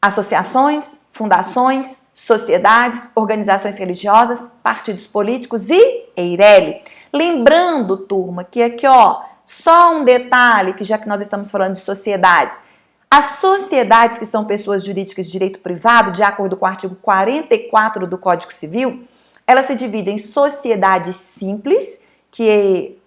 S1: associações, fundações, sociedades, organizações religiosas, partidos políticos e EIRELI. Lembrando, turma, que aqui, ó, só um detalhe, que já que nós estamos falando de sociedades, as sociedades que são pessoas jurídicas de direito privado, de acordo com o artigo 44 do Código Civil, elas se dividem em sociedades simples, que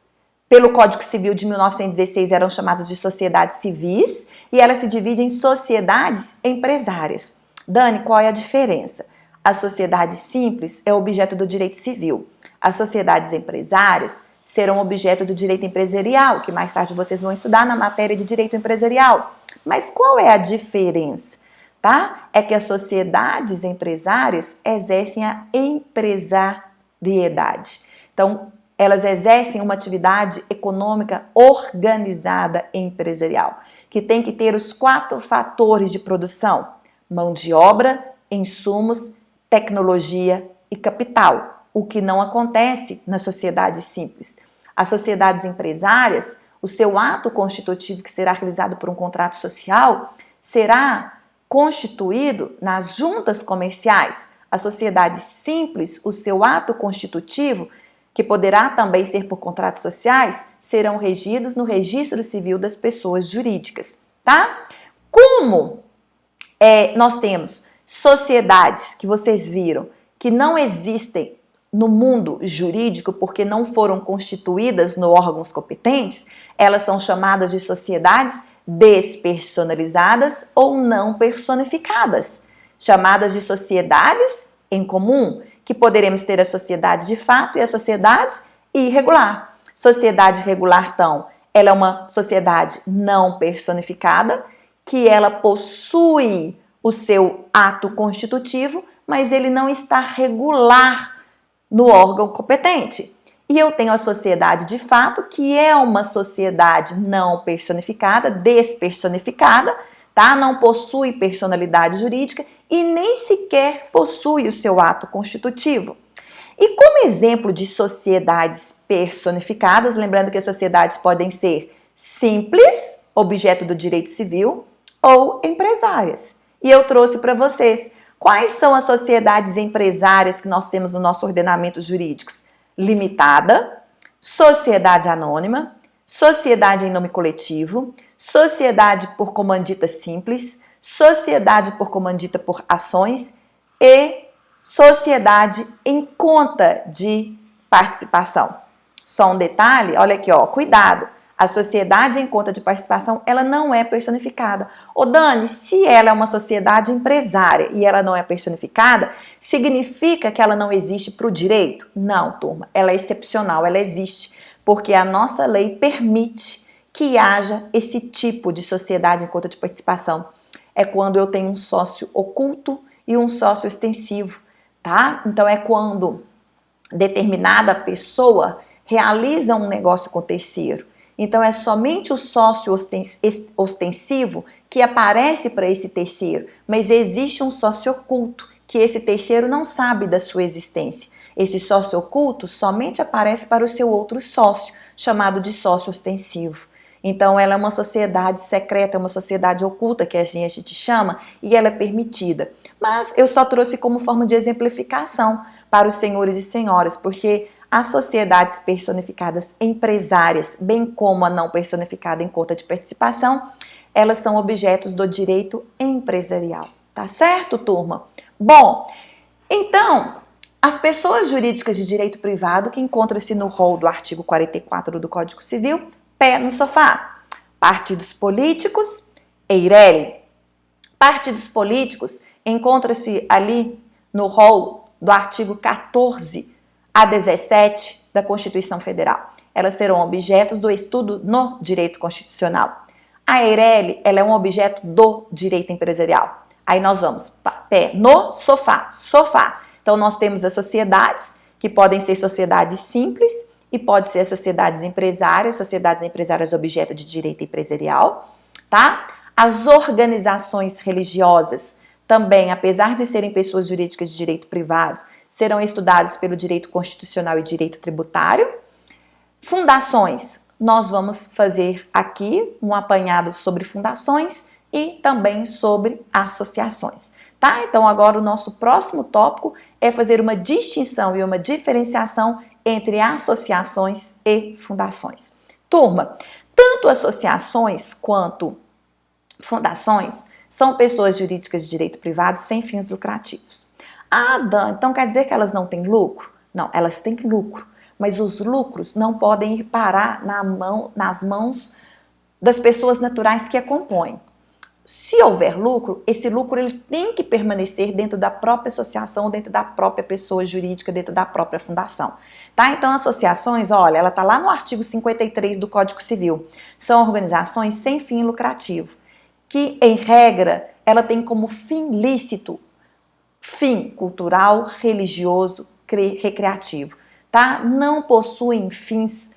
S1: pelo Código Civil de 1916 eram chamadas de sociedades civis, e elas se dividem em sociedades empresárias. Dani, qual é a diferença? A sociedade simples é objeto do direito civil. As sociedades empresárias serão objeto do direito empresarial, que mais tarde vocês vão estudar na matéria de direito empresarial. Mas qual é a diferença? Tá? É que as sociedades empresárias exercem a empresariedade. Então, elas exercem uma atividade econômica organizada empresarial, que tem que ter os 4 fatores de produção: mão de obra, insumos, tecnologia e capital, o que não acontece nas sociedades simples. As sociedades empresárias, o seu ato constitutivo, que será realizado por um contrato social, será constituído nas juntas comerciais. A sociedade simples, o seu ato constitutivo, que poderá também ser por contratos sociais, serão regidos no Registro Civil das Pessoas Jurídicas, tá? Como nós temos sociedades que vocês viram que não existem no mundo jurídico porque não foram constituídas nos órgãos competentes, elas são chamadas de sociedades despersonalizadas ou não personificadas, chamadas de sociedades em comum, que poderemos ter a sociedade de fato e a sociedade irregular. Sociedade regular, então, ela é uma sociedade não personificada, que ela possui o seu ato constitutivo, mas ele não está regular no órgão competente. E eu tenho a sociedade de fato, que é uma sociedade não personificada, despersonificada, tá? Não possui personalidade jurídica e nem sequer possui o seu ato constitutivo. E como exemplo de sociedades personificadas, lembrando que as sociedades podem ser simples, objeto do direito civil, ou empresárias. E eu trouxe para vocês quais são as sociedades empresárias que nós temos no nosso ordenamento jurídico: limitada, sociedade anônima, sociedade em nome coletivo, sociedade por comandita simples, sociedade por comandita por ações e sociedade em conta de participação. Só um detalhe, olha aqui, ó, cuidado. A sociedade em conta de participação, ela não é personificada. Ô Dani, se ela é uma sociedade empresária e ela não é personificada, significa que ela não existe para o direito? Não, turma, ela é excepcional, ela existe, porque a nossa lei permite que haja esse tipo de sociedade em conta de participação. É quando eu tenho um sócio oculto e um sócio extensivo, tá? Então é quando determinada pessoa realiza um negócio com terceiro. Então, é somente o sócio ostensivo que aparece para esse terceiro, mas existe um sócio oculto, que esse terceiro não sabe da sua existência. Esse sócio oculto somente aparece para o seu outro sócio, chamado de sócio ostensivo. Então, ela é uma sociedade secreta, uma sociedade oculta, que a gente chama, e ela é permitida. Mas eu só trouxe como forma de exemplificação para os senhores e senhoras, porque as sociedades personificadas empresárias, bem como a não personificada em conta de participação, elas são objetos do direito empresarial. Tá certo, turma? Bom, então, as pessoas jurídicas de direito privado, que encontram-se no rol do artigo 44 do Código Civil, pé no sofá. Partidos políticos, Eireli. Partidos políticos encontram-se ali no rol do artigo 14 a 17 da Constituição Federal. Elas serão objetos do estudo no direito constitucional. A Eireli, ela é um objeto do direito empresarial. Aí nós vamos pé no sofá, sofá. Então nós temos as sociedades, que podem ser sociedades simples e pode ser sociedades empresárias objeto de direito empresarial, tá? As organizações religiosas também, apesar de serem pessoas jurídicas de direito privado, serão estudados pelo direito constitucional e direito tributário. Fundações, nós vamos fazer aqui um apanhado sobre fundações e também sobre associações, tá? Então agora o nosso próximo tópico é fazer uma distinção e uma diferenciação entre associações e fundações. Turma, tanto associações quanto fundações são pessoas jurídicas de direito privado sem fins lucrativos. Ah, Dan, então quer dizer que elas não têm lucro? Não, elas têm lucro, mas os lucros não podem ir parar nas mãos das pessoas naturais que a compõem. Se houver lucro, esse lucro ele tem que permanecer dentro da própria associação, dentro da própria pessoa jurídica, dentro da própria fundação. Tá? Então, associações, olha, ela está lá no artigo 53 do Código Civil. São organizações sem fim lucrativo, que, em regra, ela tem como fim lícito fim cultural, religioso, recreativo, tá? Não possuem fins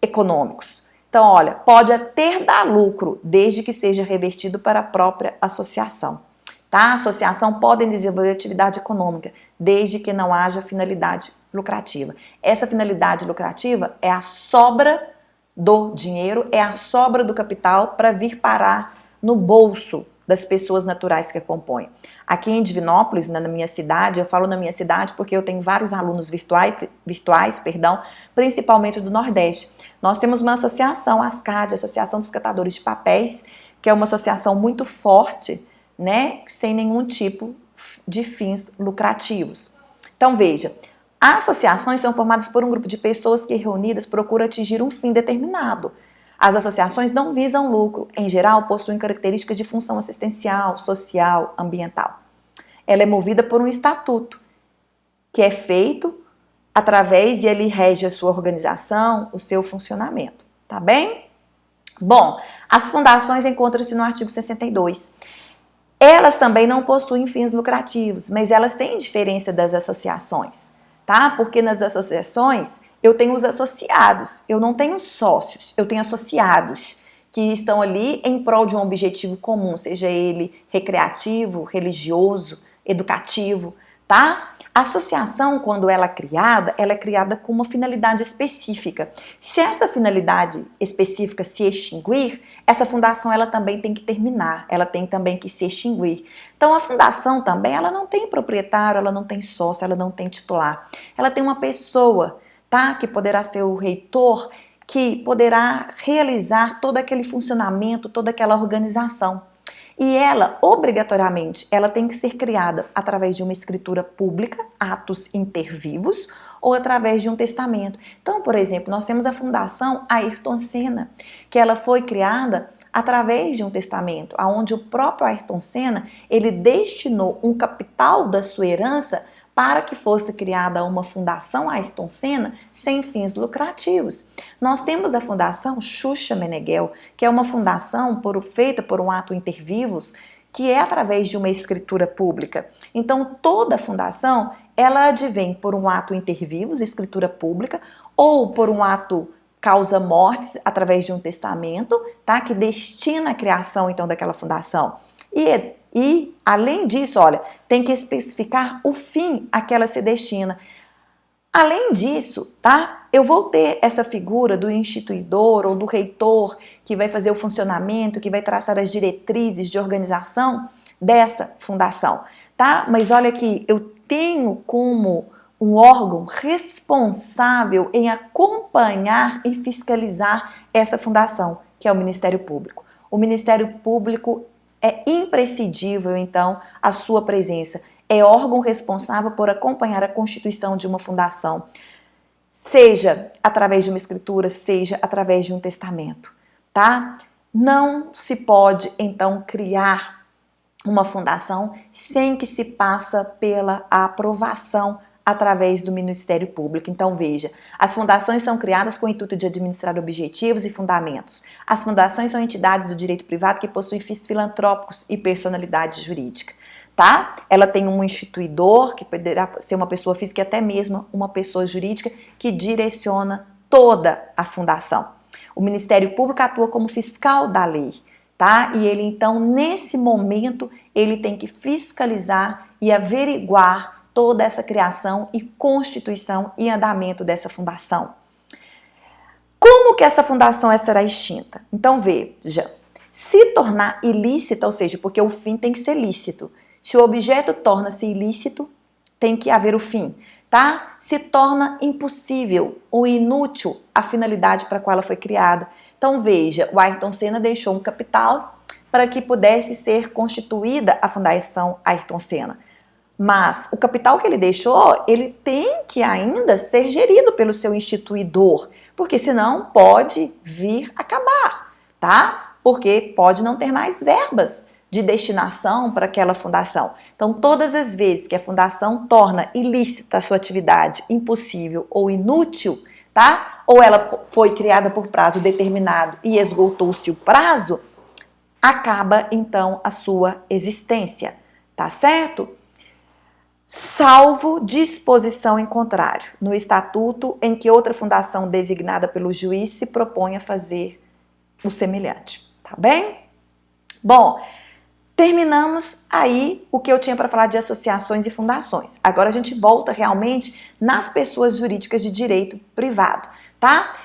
S1: econômicos. Então, olha, pode até dar lucro, desde que seja revertido para a própria associação, tá? A associação pode desenvolver atividade econômica, desde que não haja finalidade lucrativa. Essa finalidade lucrativa é a sobra do dinheiro, é a sobra do capital para vir parar no bolso das pessoas naturais que a compõem. Aqui em Divinópolis, na minha cidade, eu falo na minha cidade porque eu tenho vários alunos virtuais, principalmente do Nordeste. Nós temos uma associação, a ASCAD, Associação dos Catadores de Papéis, que é uma associação muito forte, né, sem nenhum tipo de fins lucrativos. Então veja, as associações são formadas por um grupo de pessoas que reunidas procuram atingir um fim determinado. As associações não visam lucro. Em geral, possuem características de função assistencial, social, ambiental. Ela é movida por um estatuto, que é feito através e ele rege a sua organização, o seu funcionamento. Tá bem? Bom, as fundações encontram-se no artigo 62. Elas também não possuem fins lucrativos, mas elas têm diferença das associações, tá? Porque nas associações eu tenho os associados, eu não tenho sócios, eu tenho associados que estão ali em prol de um objetivo comum, seja ele recreativo, religioso, educativo, tá? A associação, quando ela é criada com uma finalidade específica. Se essa finalidade específica se extinguir, essa fundação ela também tem que terminar, ela tem também que se extinguir. Então a fundação também, ela não tem proprietário, ela não tem sócio, ela não tem titular. Ela tem uma pessoa, tá? Que poderá ser o reitor, que poderá realizar todo aquele funcionamento, toda aquela organização. E ela, obrigatoriamente, ela tem que ser criada através de uma escritura pública, atos intervivos, ou através de um testamento. Então, por exemplo, nós temos a Fundação Ayrton Senna, que ela foi criada através de um testamento, onde o próprio Ayrton Senna, ele destinou um capital da sua herança para que fosse criada uma Fundação Ayrton Senna sem fins lucrativos. Nós temos a Fundação Xuxa Meneghel, que é uma fundação feita por um ato intervivos, que é através de uma escritura pública. Então, toda a fundação, ela advém por um ato intervivos, escritura pública, ou por um ato causa mortes, através de um testamento, tá? Que destina a criação, então, daquela fundação. E, além disso, olha, tem que especificar o fim a que ela se destina. Além disso, tá? Eu vou ter essa figura do instituidor ou do reitor que vai fazer o funcionamento, que vai traçar as diretrizes de organização dessa fundação, tá? Mas olha aqui, eu tenho como um órgão responsável em acompanhar e fiscalizar essa fundação, que é o Ministério Público. O Ministério Público é imprescindível, então, a sua presença. É órgão responsável por acompanhar a constituição de uma fundação, seja através de uma escritura, seja através de um testamento, tá? Não se pode, então, criar uma fundação sem que se passa pela aprovação através do Ministério Público. Então, veja, as fundações são criadas com o intuito de administrar objetivos e fundamentos. As fundações são entidades do direito privado que possuem fins filantrópicos e personalidade jurídica, tá? Ela tem um instituidor, que poderá ser uma pessoa física e até mesmo uma pessoa jurídica que direciona toda a fundação. O Ministério Público atua como fiscal da lei, tá? E ele, então, nesse momento, ele tem que fiscalizar e averiguar toda essa criação e constituição e andamento dessa fundação. Como que essa fundação será extinta? Então veja, se tornar ilícita, ou seja, porque o fim tem que ser lícito. Se o objeto torna-se ilícito, tem que haver o fim, tá? Se torna impossível ou inútil a finalidade para a qual ela foi criada. Então veja, o Ayrton Senna deixou um capital para que pudesse ser constituída a Fundação Ayrton Senna. Mas o capital que ele deixou, ele tem que ainda ser gerido pelo seu instituidor, porque senão pode vir a acabar, tá? Porque pode não ter mais verbas de destinação para aquela fundação. Então, todas as vezes que a fundação torna ilícita a sua atividade, impossível ou inútil, tá? Ou ela foi criada por prazo determinado e esgotou-se o prazo, acaba então a sua existência, tá certo? Salvo disposição em contrário, no estatuto em que outra fundação designada pelo juiz se propõe a fazer o semelhante, tá bem? Bom, terminamos aí o que eu tinha para falar de associações e fundações. Agora a gente volta realmente nas pessoas jurídicas de direito privado, tá?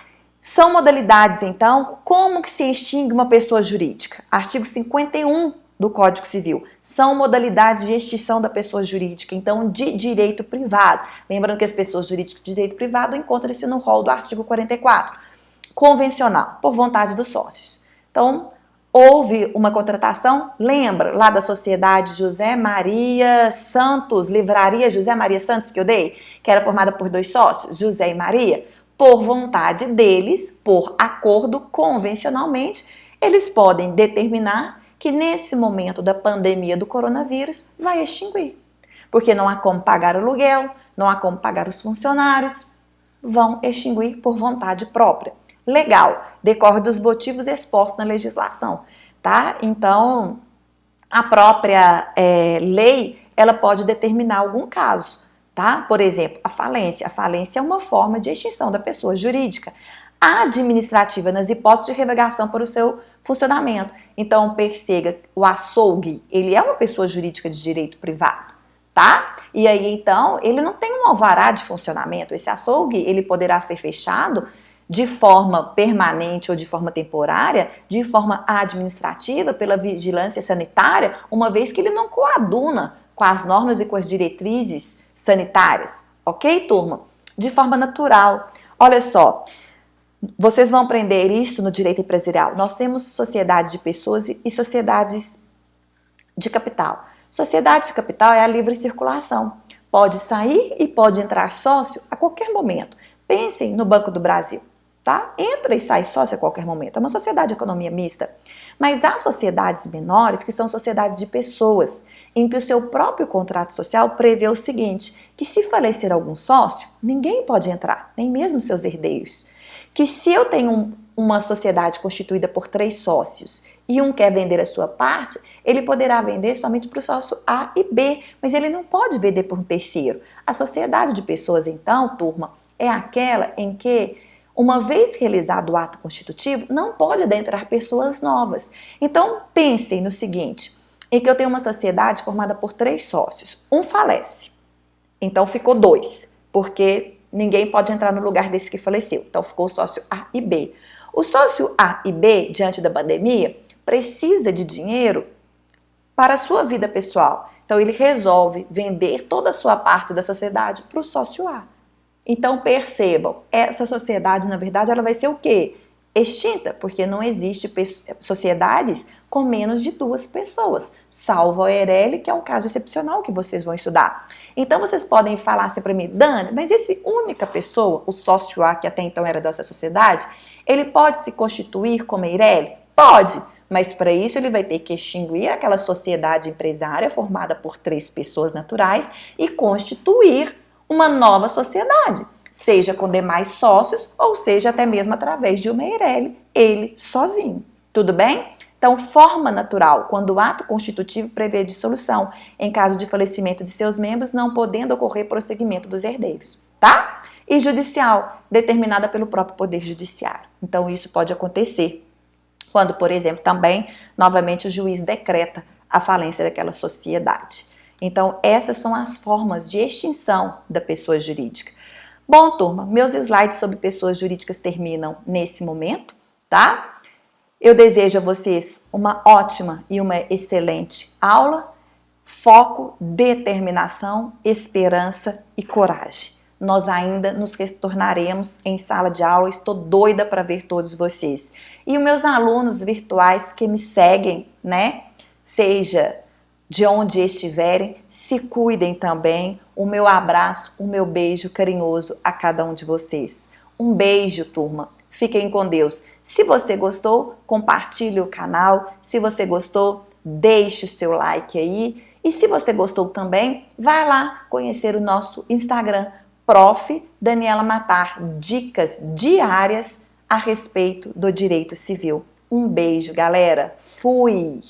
S1: São modalidades, então, como que se extingue uma pessoa jurídica? Artigo 51 do Código Civil. São modalidades de extinção da pessoa jurídica, então, de direito privado. Lembrando que as pessoas jurídicas de direito privado encontram-se no rol do artigo 44. Convencional, por vontade dos sócios. Então, houve uma contratação, lembra lá da Sociedade José Maria Santos, Livraria José Maria Santos que eu dei, que era formada por 2 sócios, José e Maria? por vontade deles, por acordo convencionalmente, eles podem determinar que nesse momento da pandemia do coronavírus vai extinguir. Porque não há como pagar o aluguel, não há como pagar os funcionários, vão extinguir por vontade própria. Legal, decorre dos motivos expostos na legislação, tá? Então, a própria lei, ela pode determinar algum caso, tá? Por exemplo, a falência. A falência é uma forma de extinção da pessoa jurídica. A administrativa, nas hipóteses de revogação para o seu funcionamento. Então, perceba, o açougue, ele é uma pessoa jurídica de direito privado, tá? E aí, então, ele não tem um alvará de funcionamento. Esse açougue, ele poderá ser fechado de forma permanente ou de forma temporária, de forma administrativa, pela vigilância sanitária, uma vez que ele não coaduna com as normas e com as diretrizes sanitárias. Ok, turma? De forma natural. Olha só, vocês vão aprender isso no direito empresarial. Nós temos sociedades de pessoas e sociedades de capital. Sociedade de capital é a livre circulação. Pode sair e pode entrar sócio a qualquer momento. Pensem no Banco do Brasil, tá? Entra e sai sócio a qualquer momento. É uma sociedade de economia mista. Mas há sociedades menores que são sociedades de pessoas, em que o seu próprio contrato social prevê o seguinte, que se falecer algum sócio, ninguém pode entrar, nem mesmo seus herdeiros. Que se eu tenho uma sociedade constituída por 3 sócios e um quer vender a sua parte, ele poderá vender somente para o sócio A e B, mas ele não pode vender por um terceiro. A sociedade de pessoas, então, turma, é aquela em que, uma vez realizado o ato constitutivo, não pode adentrar pessoas novas. Então, pensem no seguinte, em que eu tenho uma sociedade formada por 3 sócios. Um falece, então ficou 2, porque ninguém pode entrar no lugar desse que faleceu. Então ficou o sócio A e B. O sócio A e B, diante da pandemia, precisa de dinheiro para a sua vida pessoal. Então ele resolve vender toda a sua parte da sociedade para o sócio A. Então percebam, essa sociedade, na verdade, ela vai ser o quê? Extinta, porque não existe sociedades com menos de 2 pessoas, salvo a OERL, que é um caso excepcional que vocês vão estudar. Então vocês podem falar assim para mim, Dani, mas esse única pessoa, o sócio A, que até então era dessa sociedade, ele pode se constituir como EIRELI? Pode, mas para isso ele vai ter que extinguir aquela sociedade empresária formada por 3 pessoas naturais e constituir uma nova sociedade, seja com demais sócios ou seja até mesmo através de uma EIRELI, ele sozinho. Tudo bem? Então, forma natural, quando o ato constitutivo prevê dissolução, em caso de falecimento de seus membros, não podendo ocorrer prosseguimento dos herdeiros, tá? E judicial, determinada pelo próprio Poder Judiciário. Então, isso pode acontecer quando, por exemplo, também, novamente, o juiz decreta a falência daquela sociedade. Então, essas são as formas de extinção da pessoa jurídica. Bom, turma, meus slides sobre pessoas jurídicas terminam nesse momento, tá? Eu desejo a vocês uma ótima e uma excelente aula. Foco, determinação, esperança e coragem. Nós ainda nos retornaremos em sala de aula. Estou doida para ver todos vocês. E os meus alunos virtuais que me seguem, né? Seja de onde estiverem, se cuidem também. O meu abraço, o meu beijo carinhoso a cada um de vocês. Um beijo, turma. Fiquem com Deus. Se você gostou, compartilhe o canal. Se você gostou, deixe o seu like aí. E se você gostou também, vai lá conhecer o nosso Instagram, Prof. Daniela Matar, dicas diárias a respeito do direito civil. Um beijo, galera. Fui!